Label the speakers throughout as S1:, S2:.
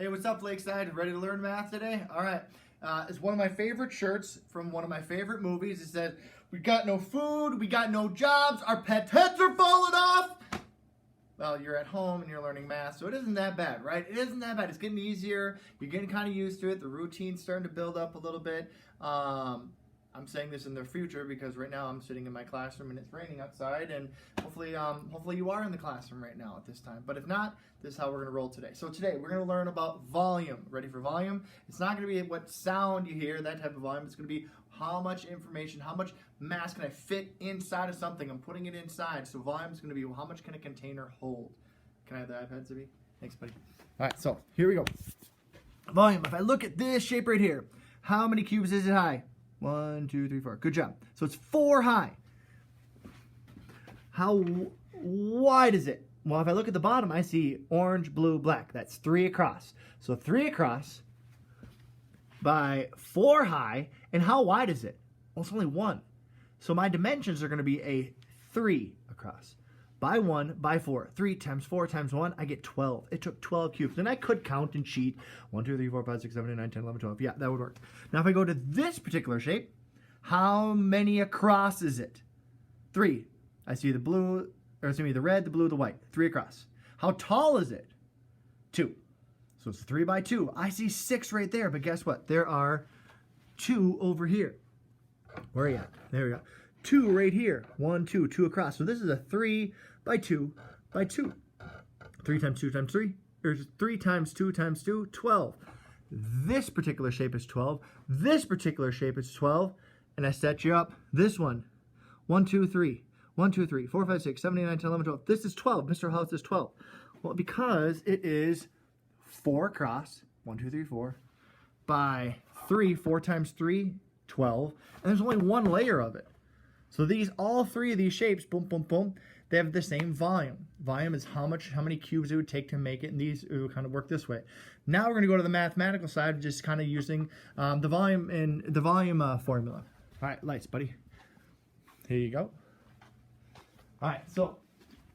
S1: Hey, what's up, Lakeside? Ready to learn math today? All right. It's one of my favorite shirts from one of my favorite movies. It says, "We got no food, we got no jobs, our pet heads are falling off." Well, you're at home and you're learning math, so it isn't that bad, right? It isn't that bad. It's getting easier. You're getting kind of used to it. The routine's starting to build up a little bit. I'm saying this in the future because right now I'm sitting in my classroom and it's raining outside, and hopefully you are in the classroom right now at this time. But if not, this is how we're going to roll today. So today we're going to learn about volume. Ready for volume? It's not going to be what sound you hear, that type of volume. It's going to be how much information, how much mass can I fit inside of something. I'm putting it inside. So volume is going to be how much can a container hold. Can I have the iPad, Zibby? Thanks, buddy. All right, so here we go. Volume. If I look at this shape right here, how many cubes is it high? 1, 2, 3, 4. Good job. So it's 4 high. How wide is it? Well, if I look at the bottom, I see orange, blue, black. That's 3 across. So 3 across by 4 high. And how wide is it? Well, it's only 1. So my dimensions are going to be a 3 across. By 1, by 4. 3 times 4 times 1, I get 12. It took 12 cubes. And I could count and cheat. 1, 2, 3, 4, 5, 6, 7, 8, 9, 10, 11, 12. Yeah, that would work. Now, if I go to this particular shape, how many across is it? 3. I see the blue, or excuse me, the red, the blue, the white. 3 across. How tall is it? 2. So it's 3 by 2. I see 6 right there, but guess what? There are 2 over here. Where are you at? There we go. 2 right here. 1, 2, 2 across. So this is a 3 by 2 by 2. 3 times 2 times 3. Or 3 times 2 times 2, 12. This particular shape is 12. This particular shape is 12. And I set you up. This one. 1, 2, 3. 1, 2, 3, 4, 5, 6, 7, 8, 9, 10, 11, 12. This is 12. Mr. House is 12. Well, because it is 4 across. 1, 2, 3, 4. By 3. 4 times 3, 12. And there's only 1 layer of it. So all 3 of these shapes, boom, boom, boom, they have the same volume. Volume is how many cubes it would take to make it, and these it would kind of work this way. Now we're going to go to the mathematical side, just kind of using the volume formula. All right, lights, buddy. Here you go. All right, so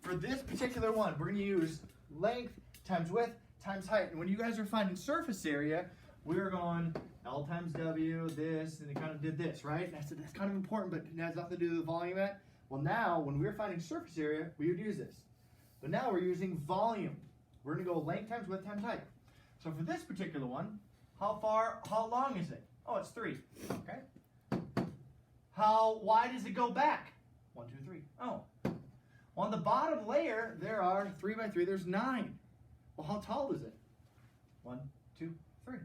S1: for this particular one, we're going to use length times width times height. And when you guys are finding surface area, we're going L times W, this, and it kind of did this, right? That's kind of important, but it has nothing to do with the volume yet. Well, now, when we're finding surface area, we would use this. But now we're using volume. We're going to go length times width times height. So for this particular one, how long is it? Oh, it's 3. Okay. How wide does it go back? 1, 2, 3. Oh. On the bottom layer, there are 3 by 3. There's 9. Well, how tall is it? 1, 2, 3.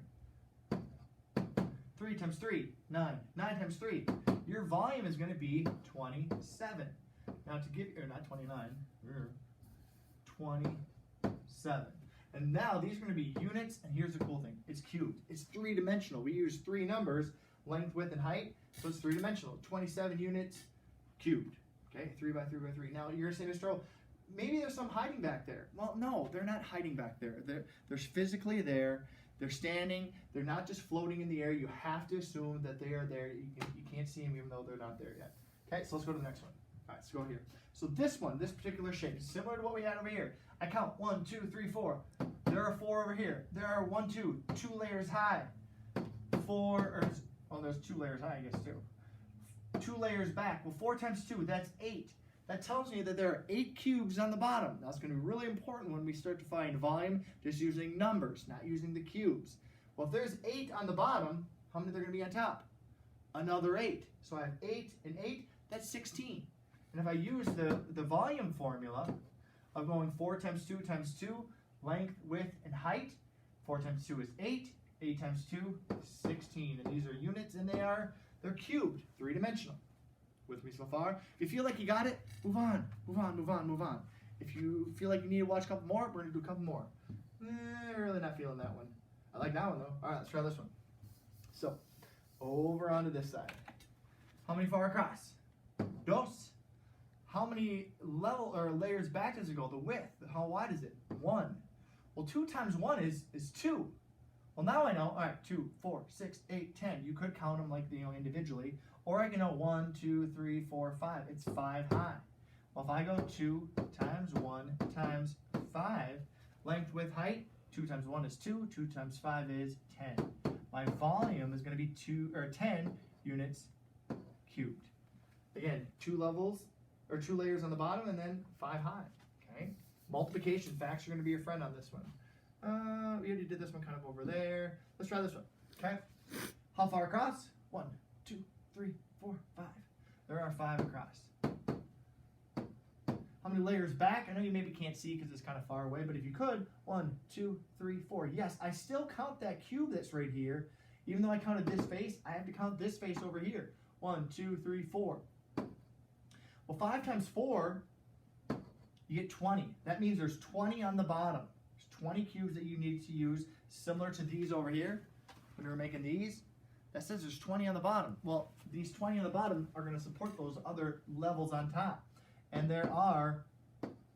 S1: 3 times 3, 9. 9 times 3. Your volume is going to be 27. Now to give, or not 29, 27. And now these are going to be units, and here's the cool thing. It's cubed. It's 3-dimensional. We use 3 numbers, length, width, and height, so it's 3-dimensional. 27 units cubed. Okay, 3 by 3 by 3. Now you're saying, Mr. O, maybe there's some hiding back there. Well, no, they're not hiding back there. They're physically there. They're standing. They're not just floating in the air. You have to assume that they are there. You can't see them even though they're not there yet. Okay, so let's go to the next one. All right, let's go here. So this one, this particular shape, is similar to what we had over here. I count 1, 2, 3, 4. There are 4 over here. There are 1, 2 layers high. 4, there's 2 layers high, I guess, too. 2 layers back. Well, 4 times 2, that's 8. That tells me that there are 8 cubes on the bottom. Now, it's going to be really important when we start to find volume, just using numbers, not using the cubes. Well, if there's 8 on the bottom, how many are there going to be on top? Another 8. So I have 8 and 8, that's 16. And if I use the volume formula of going 4 times 2 times 2, length, width, and height, 4 times 2 is 8, 8 times 2, 16. And these are units, and they're cubed, 3-dimensional. With me so far? If you feel like you got it, move on, move on, move on, move on. If you feel like you need to watch a couple more, we're going to do a couple more. Really not feeling that one. I like that one, though. All right, let's try this one. So, over onto this side. How many far across? Dos. How many layers back does it go? The width. How wide is it? 1. Well, 2 times 1 is 2. Well, now I know. All right, 2, 4, 6, 8, 10. You could count them like individually. Or I can know 1, 2, 3, 4, 5. It's 5 high. Well, if I go 2 times 1 times 5, length, width, height, 2 times 1 is 2. 2 times 5 is 10. My volume is going to be 10 units cubed. Again, 2 layers on the bottom and then 5 high. Okay. Multiplication facts are going to be your friend on this one. We already did this one kind of over there. Let's try this one. Okay. How far across? 1, 2, 3, 4, 5. There are 5 across. How many layers back? I know you maybe can't see because it's kind of far away, but if you could, 1, 2, 3, 4. Yes, I still count that cube that's right here. Even though I counted this face, I have to count this face over here. 1, 2, 3, 4. Well, 5 times 4, you get 20. That means there's 20 on the bottom. There's 20 cubes that you need to use, similar to these over here. When we were making these, that says there's 20 on the bottom. Well, these 20 on the bottom are going to support those other levels on top. And there are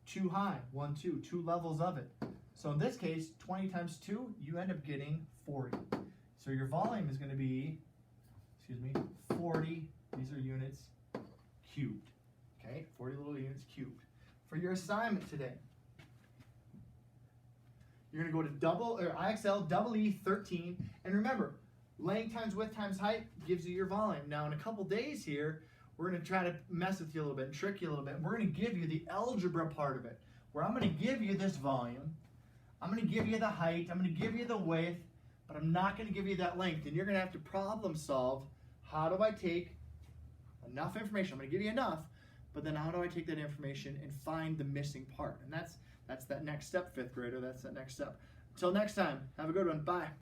S1: 2 high, 1, 2, 2 levels of it. So in this case, 20 times 2, you end up getting 40. So your volume is going to be, 40, these are units cubed. Okay, 40 little units cubed. For your assignment today, you're going to go to IXL EE 13, and remember, length times width times height gives you your volume. Now in a couple days here, we're going to try to mess with you a little bit, trick you a little bit. We're going to give you the algebra part of it, where I'm going to give you this volume, I'm going to give you the height, I'm going to give you the width, but I'm not going to give you that length. And you're going to have to problem solve, how do I take enough information? I'm going to give you enough, but then how do I take that information and find the missing part? And that's that next step, 5th grader. That's that next step. Until next time, have a good one. Bye.